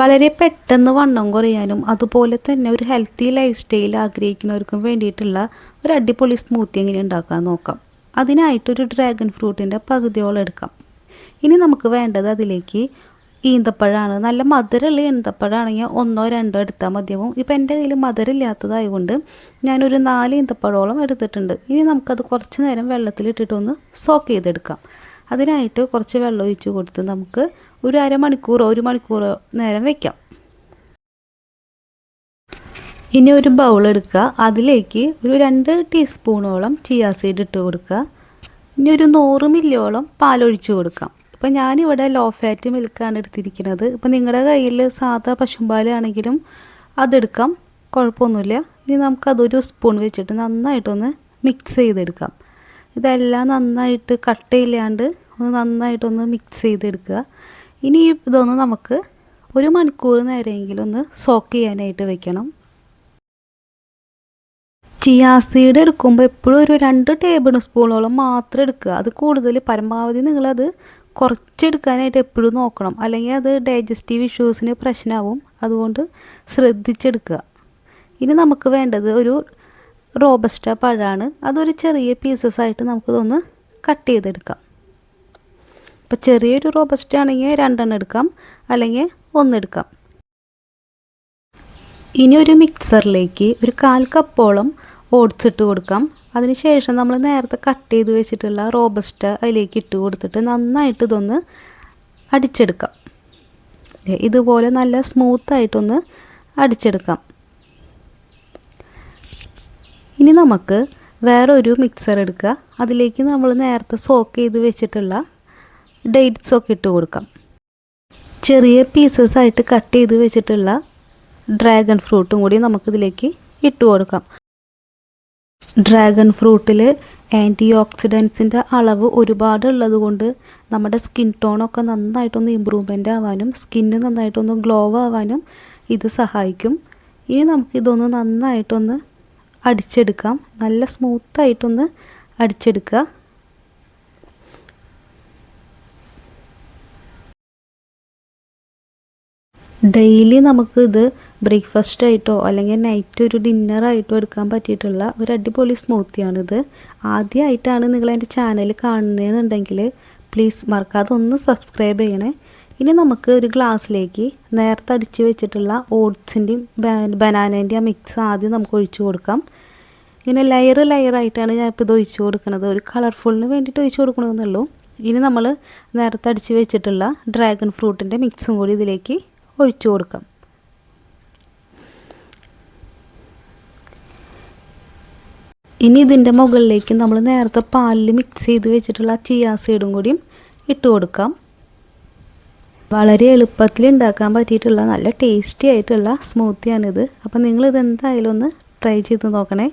വളരെ പെട്ടെന്ന് വണ്ണം കുറയാനും അതുപോലെ തന്നെ ഒരു ഹെൽത്തി ലൈഫ് സ്റ്റൈൽ ആഗ്രഹിക്കുന്നവർക്കും വേണ്ടിയിട്ടുള്ള ഒരു അടിപൊളി സ്മൂത്തി എങ്ങനെ ഉണ്ടാക്കാൻ നോക്കാം. അതിനായിട്ടൊരു ഡ്രാഗൺ ഫ്രൂട്ടിൻ്റെ പകുതിയോളം എടുക്കാം. ഇനി നമുക്ക് വേണ്ടത് അതിലേക്ക് ഈന്തപ്പഴമാണ്. നല്ല മധുരമുള്ള ഈന്തപ്പഴമാണെങ്കിൽ 1-2 എടുത്താൽ മതിയാവും. ഇപ്പോൾ എൻ്റെ കയ്യിൽ മധുരമില്ലാത്തതായതുകൊണ്ട് ഞാനൊരു 4 ഈന്തപ്പഴോളം എടുത്തിട്ടുണ്ട്. ഇനി നമുക്കത് കുറച്ച് നേരം വെള്ളത്തിലിട്ടിട്ടൊന്ന് സോക്ക് ചെയ്തെടുക്കാം. അതിനായിട്ട് കുറച്ച് വെള്ളം ഒഴിച്ച് കൊടുത്ത് നമുക്ക് ഒരു അരമണിക്കൂറോ 1 മണിക്കൂറോ നേരം വയ്ക്കാം. ഇനി ഒരു ബൗൾ എടുക്കുക. അതിലേക്ക് ഒരു 2 ടീസ്പൂണോളം ചിയാ സീഡ് ഇട്ട് കൊടുക്കുക. ഇനി ഒരു 100 മില്ലിയോളം പാലൊഴിച്ച് കൊടുക്കാം. ഇപ്പം ഞാനിവിടെ ലോ ഫാറ്റ് മിൽക്കാണ് എടുത്തിരിക്കുന്നത്. ഇപ്പം നിങ്ങളുടെ കയ്യിൽ സാധാ പശുമ്പാലാണെങ്കിലും അതെടുക്കാം, കുഴപ്പമൊന്നുമില്ല. ഇനി നമുക്കതൊരു സ്പൂൺ വെച്ചിട്ട് നന്നായിട്ടൊന്ന് മിക്സ് ചെയ്തെടുക്കാം. ഇതെല്ലാം നന്നായിട്ട് കട്ടയില്ലാണ്ട് നന്നായിട്ടൊന്ന് മിക്സ് ചെയ്തെടുക്കുക. ഇനി ഇതൊന്ന് നമുക്ക് 1 മണിക്കൂർ നേരമെങ്കിലും ഒന്ന് സോക്ക് ചെയ്യാനായിട്ട് വെക്കണം. ചിയാ സീഡ് എടുക്കുമ്പോൾ എപ്പോഴും ഒരു 2 ടേബിൾ സ്പൂണോളം മാത്രം എടുക്കുക. അത് കൂടുതൽ പരമാവധി നിങ്ങളത് കുറച്ചെടുക്കാനായിട്ട് എപ്പോഴും നോക്കണം, അല്ലെങ്കിൽ അത് ഡൈജസ്റ്റീവ് ഇഷ്യൂസിന് പ്രശ്നമാവും. അതുകൊണ്ട് ശ്രദ്ധിച്ചെടുക്കുക. ഇനി നമുക്ക് വേണ്ടത് ഒരു റോബസ്റ്റ പഴമാണ്. അതൊരു ചെറിയ പീസസ് ആയിട്ട് നമുക്കിതൊന്ന് കട്ട് ചെയ്തെടുക്കാം. ഇപ്പോൾ ചെറിയൊരു റോബസ്റ്റ ആണെങ്കിൽ 2 എടുക്കാം, അല്ലെങ്കിൽ 1 എടുക്കാം. ഇനി ഒരു മിക്സറിലേക്ക് ഒരു 1/4 കപ്പോളം ഓട്സ് ഇട്ട് കൊടുക്കാം. അതിനുശേഷം നമ്മൾ നേരത്തെ കട്ട് ചെയ്ത് വെച്ചിട്ടുള്ള റോബസ്റ്റ അതിലേക്ക് ഇട്ട് കൊടുത്തിട്ട് നന്നായിട്ട് ഇതൊന്ന് അടിച്ചെടുക്കാം. ഇതുപോലെ നല്ല സ്മൂത്തായിട്ടൊന്ന് അടിച്ചെടുക്കാം. ഇനി നമുക്ക് വേറൊരു മിക്സർ എടുക്കുക. അതിലേക്ക് നമ്മൾ നേരത്തെ സോക്ക് ചെയ്ത് വെച്ചിട്ടുള്ള ഡേറ്റ്സൊക്കെ ഇട്ട് കൊടുക്കാം. ചെറിയ പീസസ് ആയിട്ട് കട്ട് ചെയ്ത് വെച്ചിട്ടുള്ള ഡ്രാഗൺ ഫ്രൂട്ടും കൂടി നമുക്കിതിലേക്ക് ഇട്ട് കൊടുക്കാം. ഡ്രാഗൺ ഫ്രൂട്ടിൽ ആൻറ്റി ഓക്സിഡൻസിൻ്റെ അളവ് ഒരുപാട് ഉള്ളത് കൊണ്ട് നമ്മുടെ സ്കിൻ ടോണൊക്കെ നന്നായിട്ടൊന്ന് ഇമ്പ്രൂവ്മെൻ്റ് ആവാനും സ്കിന്ന് നന്നായിട്ടൊന്ന് ഗ്ലോ ആവാനും ഇത് സഹായിക്കും. ഇനി നമുക്കിതൊന്ന് നന്നായിട്ടൊന്ന് അടിച്ചെടുക്കാം. നല്ല സ്മൂത്തായിട്ടൊന്ന് അടിച്ചെടുക്കുക. ഡെയിലി നമുക്ക് ഇത് ബ്രേക്ക്ഫാസ്റ്റ് ആയിട്ടോ അല്ലെങ്കിൽ നൈറ്റ് ഒരു ഡിന്നറായിട്ടോ എടുക്കാൻ പറ്റിയിട്ടുള്ള ഒരു അടിപൊളി സ്മൂത്തിയാണിത്. ആദ്യമായിട്ടാണ് നിങ്ങൾ എൻ്റെ ചാനൽ കാണുന്നതെന്നുണ്ടെങ്കിൽ പ്ലീസ് മറക്കാതെ ഒന്ന് സബ്സ്ക്രൈബ് ചെയ്യണേ. ഇനി നമുക്ക് ഒരു ഗ്ലാസ്സിലേക്ക് നേരത്തെ അടിച്ച് വെച്ചിട്ടുള്ള ഓട്സിൻ്റെയും ബനാനേൻ്റെയും മിക്സ് ആദ്യം നമുക്ക് ഒഴിച്ച് കൊടുക്കാം. ഇങ്ങനെ ലെയറായിട്ടാണ് ഞാനിപ്പോൾ ഇത് ഒഴിച്ച് കൊടുക്കുന്നത്. ഒരു കളർഫുള്ളിന് വേണ്ടിയിട്ട് ഒഴിച്ച് കൊടുക്കണമെന്നുള്ളൂ. ഇനി നമ്മൾ നേരത്തെ അടിച്ച് വെച്ചിട്ടുള്ള ഡ്രാഗൺ ഫ്രൂട്ടിൻ്റെ മിക്സും കൂടി ഇതിലേക്ക് ഒഴിച്ചു കൊടുക്കാം. ഇനി ഇതിൻ്റെ മുകളിലേക്ക് നമ്മൾ നേരത്തെ പാലിൽ മിക്സ് ചെയ്ത് വെച്ചിട്ടുള്ള ചിയാ സീഡും കൂടിയും ഇട്ട് കൊടുക്കാം. വളരെ എളുപ്പത്തിൽ ഉണ്ടാക്കാൻ പറ്റിയിട്ടുള്ള നല്ല ടേസ്റ്റി ആയിട്ടുള്ള സ്മൂത്തിയാണിത്. അപ്പോൾ നിങ്ങളിത് എന്തായാലും ഒന്ന് ട്രൈ ചെയ്ത് നോക്കണേ.